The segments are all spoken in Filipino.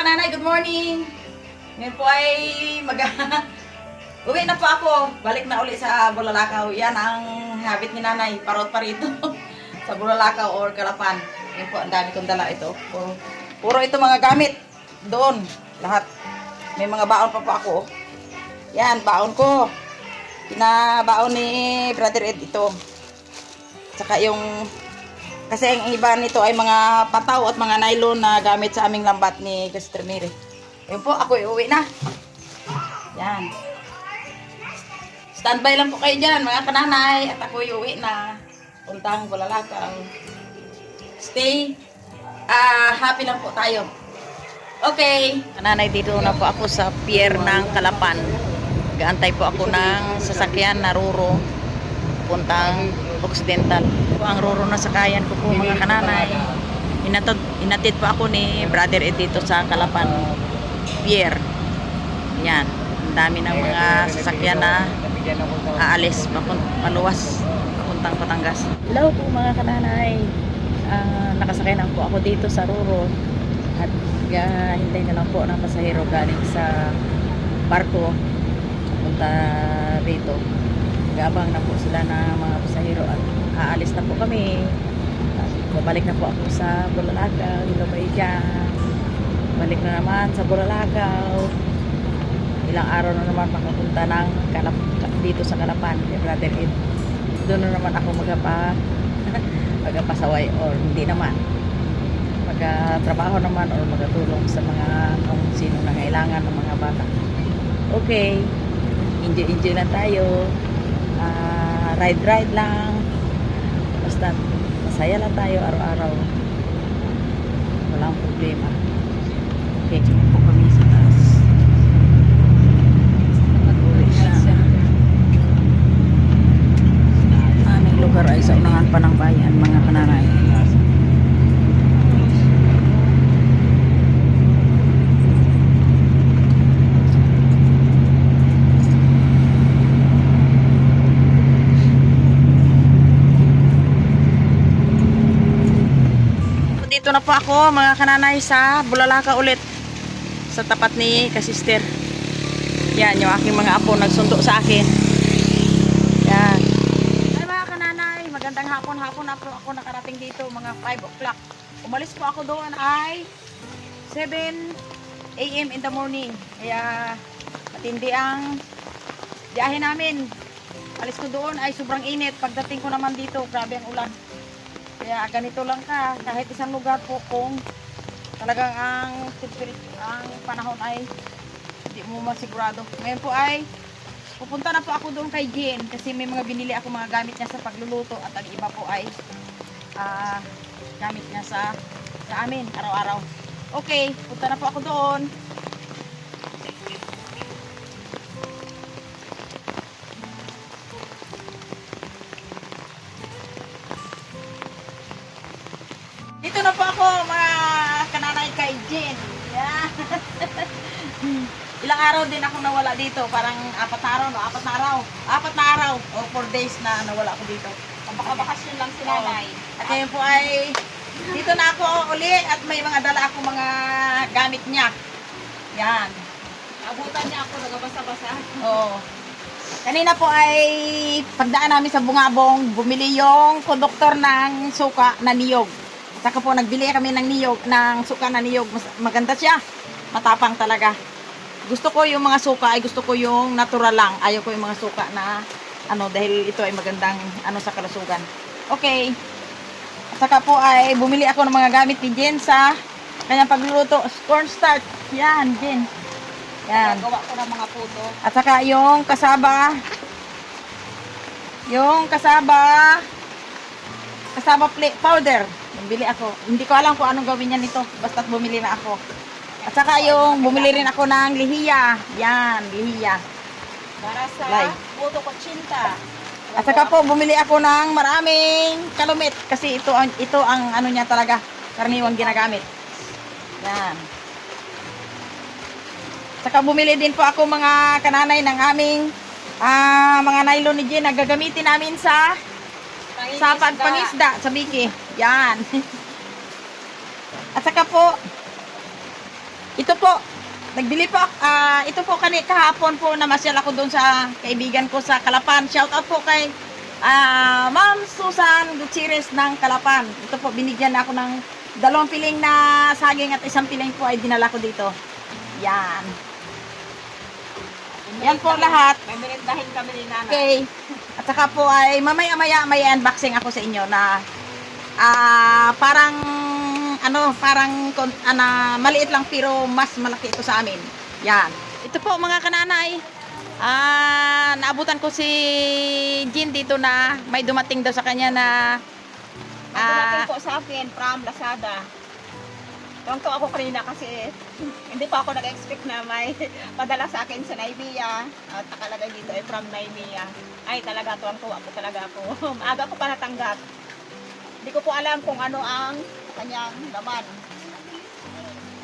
kananay, good morning! Ngayon po ay uwi na po ako. Balik na uli sa Bulalakaw. Yan ang habit ni nanay. Parot pa rito. Sa Bulalakaw or Kalapan. Yan po, ang dami kong dala ito. Puro ito mga gamit. Doon. Lahat. May mga baon pa po ako. Yan, baon ko. Pinabaon ni Brother Ed ito. Tsaka yung kasi ang iba nito ay mga pataw at mga nylon na gamit sa aming lambat ni Sister Mary. Ayun po, ako iuwi na. Yan. Standby lang po kayo dyan, mga kananay. At ako iuwi na. Puntang Bulalakaw. Stay. Happy lang po tayo. Okay. Kananay, dito na po ako sa pier ng Kalapan. Gaantay po ako ng sasakyan na Ruro. Puntang Occidental. Po ang Ruro na sakayan ko po mga kananay. Inatid po ako ni Brother Ed dito sa Kalapan Pier. Yan. Ang dami ng mga sasakyan na aalis paluwas papuntang Batangas. Hello po mga kananay. Nakasakay na po ako dito sa Ruro. At hintay na lang po ng pasahero galing sa barko punta rito. Gabang na po sila ng mga pasahero at aalis na po kami. Babalik na po ako sa Bulalakaw. Ilabay dyan. Balik na naman sa Bulalakaw. Ilang araw na naman makapunta ng dito sa Kalapan kay Brother Ed. Doon na naman ako magpasaway or hindi naman. Magtrabaho naman or magatulong sa mga kung sino na kailangan ng mga bata. Okay. Enjoy lang tayo. Ride lang. Basta masaya lang tayo araw-araw. Walang problema. Okay, po kami sa taas. Aming lugar ay sa unahan pa ng bayan, mga kananay. Dito na po ako mga kananay sa Bulalakaw ulit sa tapat ni Kasister. Yan yung aking mga apo nagsundo sa akin. Yan. Ay mga kananay, magandang hapon na po ako nakarating dito mga 5 o'clock. Umalis po ako doon ay 7 AM in the morning. Kaya matindi ang biyahe namin. Alis ko doon ay sobrang init. Pagdating ko naman dito, grabe ang ulan. Kaya ganito lang ka, kahit isang lugar po kung talagang ang panahon ay hindi mo masigurado. Ngayon po ay pupunta na po ako doon kay Jen kasi may mga binili ako mga gamit niya sa pagluluto at ang iba po ay gamit niya sa amin araw-araw. Okay, punta na po ako doon. Dito na po ako mga kananay kay Jen. Yeah. Ilang araw din ako nawala dito. Parang 4 na araw o 4 days na nawala ako dito. Bakasyon lang si nanay. At ngayon po ay dito na ako uli at may mga dala ako mga gamit niya. Yan. Abutan niya ako, nagabasa-basa. Oo. Kanina po ay pagdaan namin sa Bungabong, bumili yung konduktor ng suka na niyog. Saka po nagbili kami ng niyog, ng suka na niyog. Maganda siya. Matapang talaga. Gusto ko yung mga suka ay gusto ko yung natural lang. Ayaw ko yung mga suka na dahil ito ay magandang sa kalusugan. Okay. Saka po ay bumili ako ng mga gamit ni Jen sa kanyang pagluluto. Cornstarch. Yan, Jen. Yan. Gawa ko ng mga puto. At saka yung kasaba powder. Bumili ako. Hindi ko alam kung anong gawin niya nito. Basta't bumili na ako. At saka yung bumili rin ako ng lihiya. Yan, lihiya. Para sa puto kutsinta. At saka po bumili ako ng maraming kalumit. Kasi ito ang niya talaga. Karaniwang ginagamit. Yan. Saka bumili din po ako mga kananay ng aming mga nylon ni Jen na gagamitin namin sa pagpangisda sa biki. Yan. At saka po Ito po, nagbili po, ito po kahapon po namasyal ako doon sa kaibigan ko sa Calapan. Shout out po kay Ma'am Susan Gutierrez ng Calapan. Ito po, binigyan ako ng 2 piling na saging at 1 piling po ay dinala ko dito. Yan. Yan po lahat. May merindahin kami ni nanay. Okay. At saka po ay mamaya-maya may unboxing ako sa inyo na parang maliit lang pero mas malaki ito sa amin. Yan. Ito po mga kananay. Naabutan ko si Jean dito na may dumating daw sa kanya na Ang dumating po sa akin from Lazada. Tuwang-to ako kanina kasi hindi pa ako nag-expect na may padala sa akin sa Naimia. At nakalagay dito ay from Naimia. Ay talaga, tuwang-tuwa po talaga ako. Maaga ko pa natanggap. Hindi ko po alam kung ano ang kanyang laman.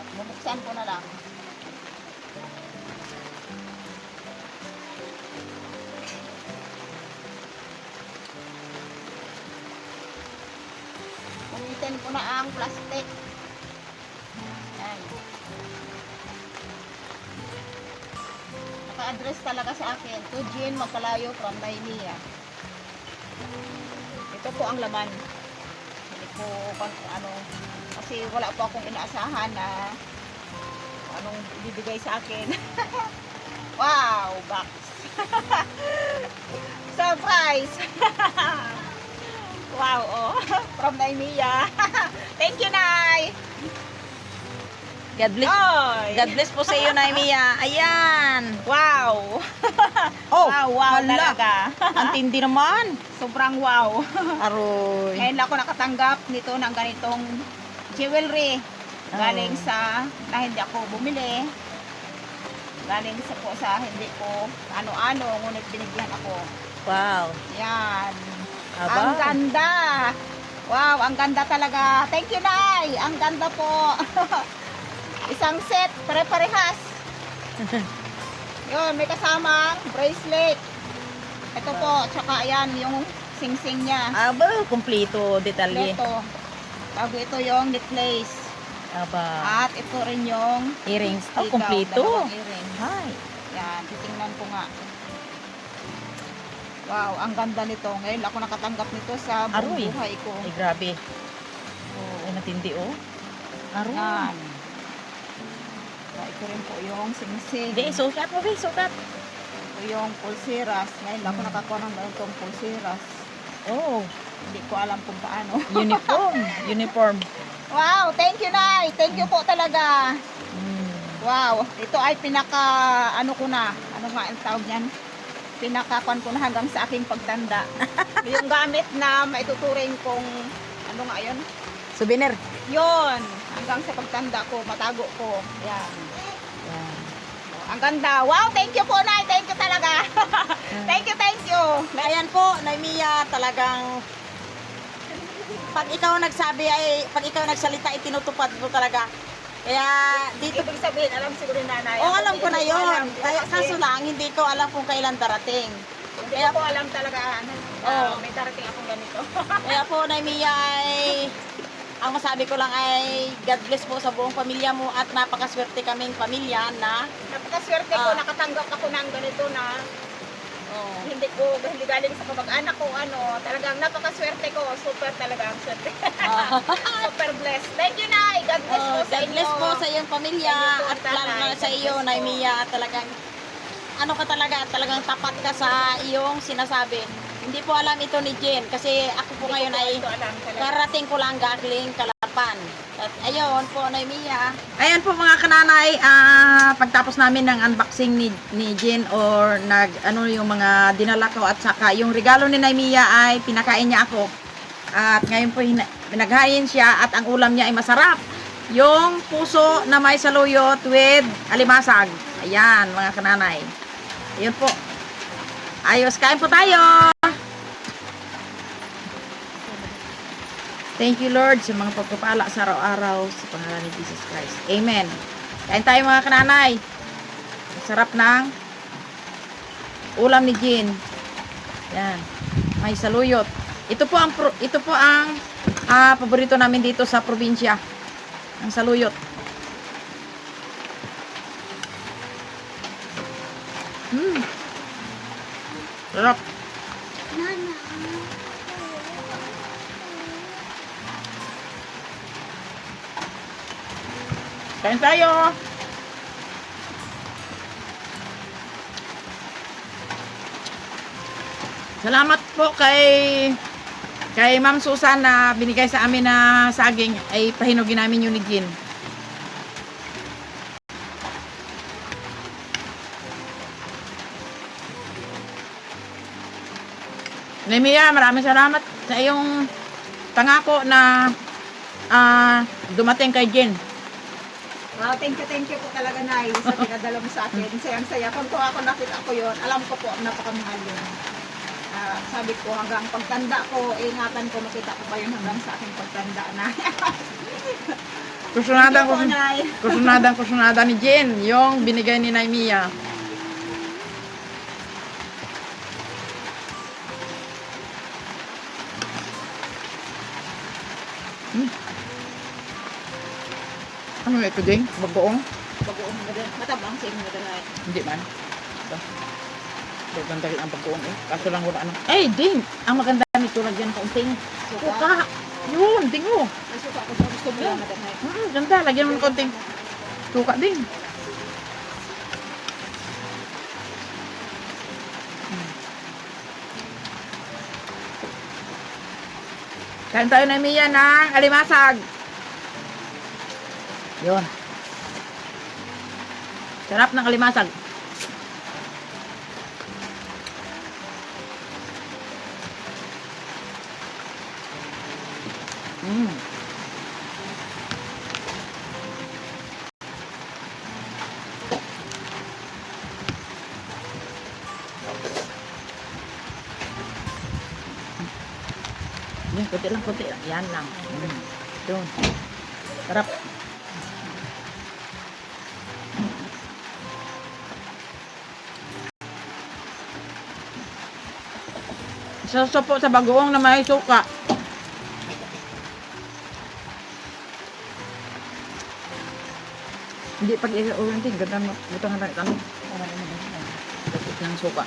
At bubuksan ko na lang. Gamitin ko na ang plastic. Yan. Naka-address talaga sa akin. To Jean Magkalayo from Naimia. Ito po ang laman. Hindi ko kasi wala po akong inaasahan na anong ibibigay sa akin. Wow, box. Surprise. Wow, oh. From Naimia. Thank you, Nay. God bless. Oy. God bless po sa iyo, Naimia. Ayan. Wow. Oh, wow hala. talaga. Ang tindi naman. Sobrang wow. Aroy. Ngayon lang ako nakatanggap nito ng ganitong jewelry. Galing sa, na hindi ako bumili. Galing sa po sa hindi ko ano-ano, ngunit binigyan ako. Wow. Yan. Aba. Ang ganda. Wow, ang ganda talaga. Thank you, Nay. Ang ganda po. Isang set, pare-parehas. Yun, may kasamang bracelet. Ito po, tsaka ayan, yung sing-sing niya. Aba, kumpleto, detalye. Ito. Bago ito yung necklace. Aba. At ito rin yung Earrings. Oh, ikaw, kumpleto. dalawang earring. Hi. Yan, titingnan ko nga. Wow, ang ganda nito. Ngayon ako nakatanggap nito sa buong Aroy. buhay ko. Ay, grabe. Ay, matindi, oh. Aroy. Yan. Ito rin po yung sing-sing. Hindi, sukat mo, be, sukat. Ito yung pulseras. Ngayon ako nakakuha ng ganitong pulseras. Oh, Hindi ko alam kung paano. uniform. Uniform. Wow, thank you, Nay. Thank you po talaga. Mm. Wow, ito ay pinaka, ano ko na, ano nga ang tawag niyan? Pinakakuan ko na hanggang sa aking pagtanda. Yung gamit na maituturing kong, ano nga yun? Souvenir. Yun, hanggang sa pagtanda ko, matago ko. Yan. Yan. Ang ganda. Wow, thank you po, Nay. Thank you talaga. Thank you, thank you. Ayan po, Naimia, talagang pag ikaw nagsabi ay, pag ikaw nagsalita ay tinutupad mo talaga. Kaya dito, Ibig sabihin, alam siguro ni Nanay. oh, alam ko na Hindi yon. alam. Kaya Kasi kaso lang, hindi ko alam kung kailan darating. Hindi ko po alam talaga. Oh. May darating akong ganito. Kaya po, Naimia, ay ang masabi ko lang ay God bless po sa buong pamilya mo at napakaswerte kaming pamilya na Napakaswerte ko, nakatanggap ako ng ganito na hindi galing sa kamag-anak ko, talagang napakaswerte ko, super talaga ang swerte. Super blessed. Thank you, Nay. God bless po sa God inyo. bless po sa iyong pamilya Thank you po, at lalo na Tatay. sa iyo, God bless po. Naimia, at talagang ano ka talaga, talagang tapat ka sa iyong sinasabi. Hindi po alam ito ni Jen kasi ako po ngayon ay Ito alam talaga. karating ko lang galing Calapan. At ayun po, Naimia. Ayan po mga kananay, pagtapos namin ng unboxing ni Jen or ano yung mga dinala ko at saka yung regalo ni Naimia ay pinakain niya ako. At ngayon po pinaghain siya at ang ulam niya ay masarap. Yung puso na may saluyot with alimasag. Ayan mga kananay. Ayun po. Ayos, kain po tayo. Thank you, Lord, sa mga pagpapala sa araw-araw sa pangalan ni Jesus Christ. Amen. Kain tayo mga kananay. Sarap ng ulam ni Jean. Yan. May saluyot. Ito po ang paborito namin dito sa probinsya. Ang saluyot. Sarap. Kain tayo. Salamat po kay Ma'am Susan na binigay sa amin na saging ay pahinugin namin yun ni Jean. Nemia, maraming salamat sa iyong pangako na dumating kay Jean. Thank you po talaga, Nay, sa pinadala mo sa akin. Sayang-saya. Kung ako nakita ko yon, alam ko po, napakamahal yun. Sabi ko, hanggang pagtanda ko, ingatan ko, makita ko pa yun hanggang sa aking pagtanda na. Kusunada ni Jean, yung binigay ni Nay Mia. Ano ito, Jing? Bagoong? Bagoong na din. Matabang sa inyo na din. Hindi man. Ito. Maganda rin ang bagoong eh. Kaso lang wala ano. Eh, Ding! Ang maganda nito, lagyan kaunting suka. Yun, Ding mo. Ay, suka ko sa gusto mo lang na din. Ganda, lagyan mo ng kaunting suka, Ding. Kain tayo na Mia ng alimasag. Yun. Sarap ng alimasag. Yan, kunti lang, kunti lang. Yan lang. Yun. Sarap. Sasapo sa bagoong na may suka. Hindi pag i-orienting, ganda mo. Butang na kami. Tapos ng suka.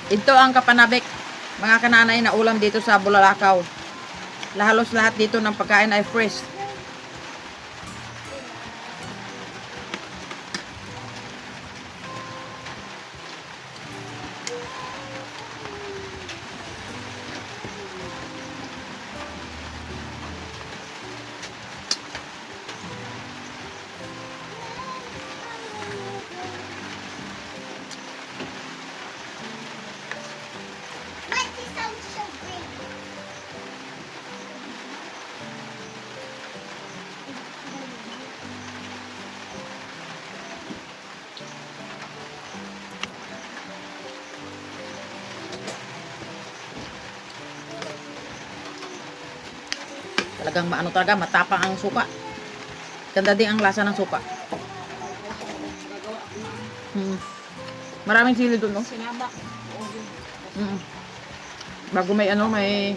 Ito ang kapanabik, mga kananay na ulam dito sa Bulalakaw. Halos lahat dito ng pagkain ay fresh. Talagang maano talaga, matapang ang suka. Ganda din ang lasa ng suka. Maraming sili doon, no? Sinabak. Bago may ano, may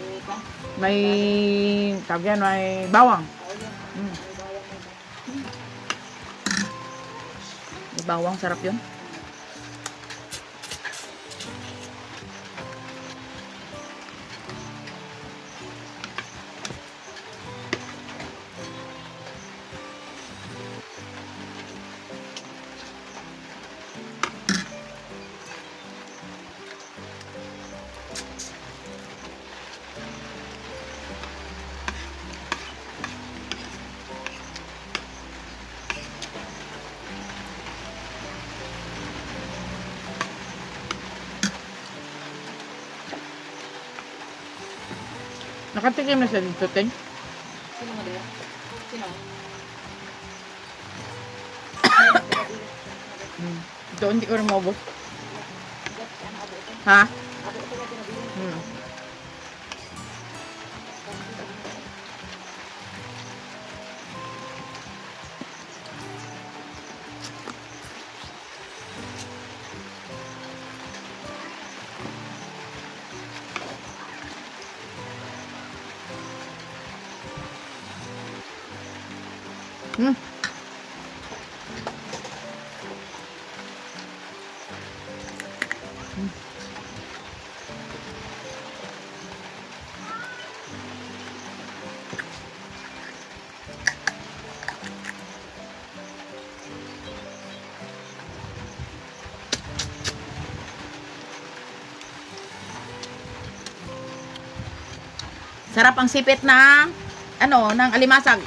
tawag yan, may bawang. May bawang, sarap yun. Nakatikim na siya dito, Ting. Sino mo din? Sino? Ito, hindi ko rin maubos. Ha? Hmm. Hmm. Sarap ang sipit ng ng alimasag.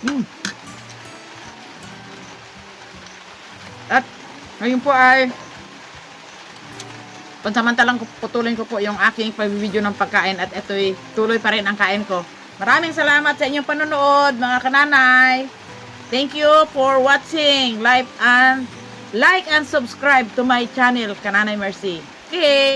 Mm. At ngayon po ay pansamantalang putulin ko po yung aking pag-video ng pagkain at ito'y tuloy pa rin ang kain ko. Maraming salamat sa inyong panonood, mga kananay. Thank you for watching. Like and subscribe to my channel, Kananay Mercy. Okay.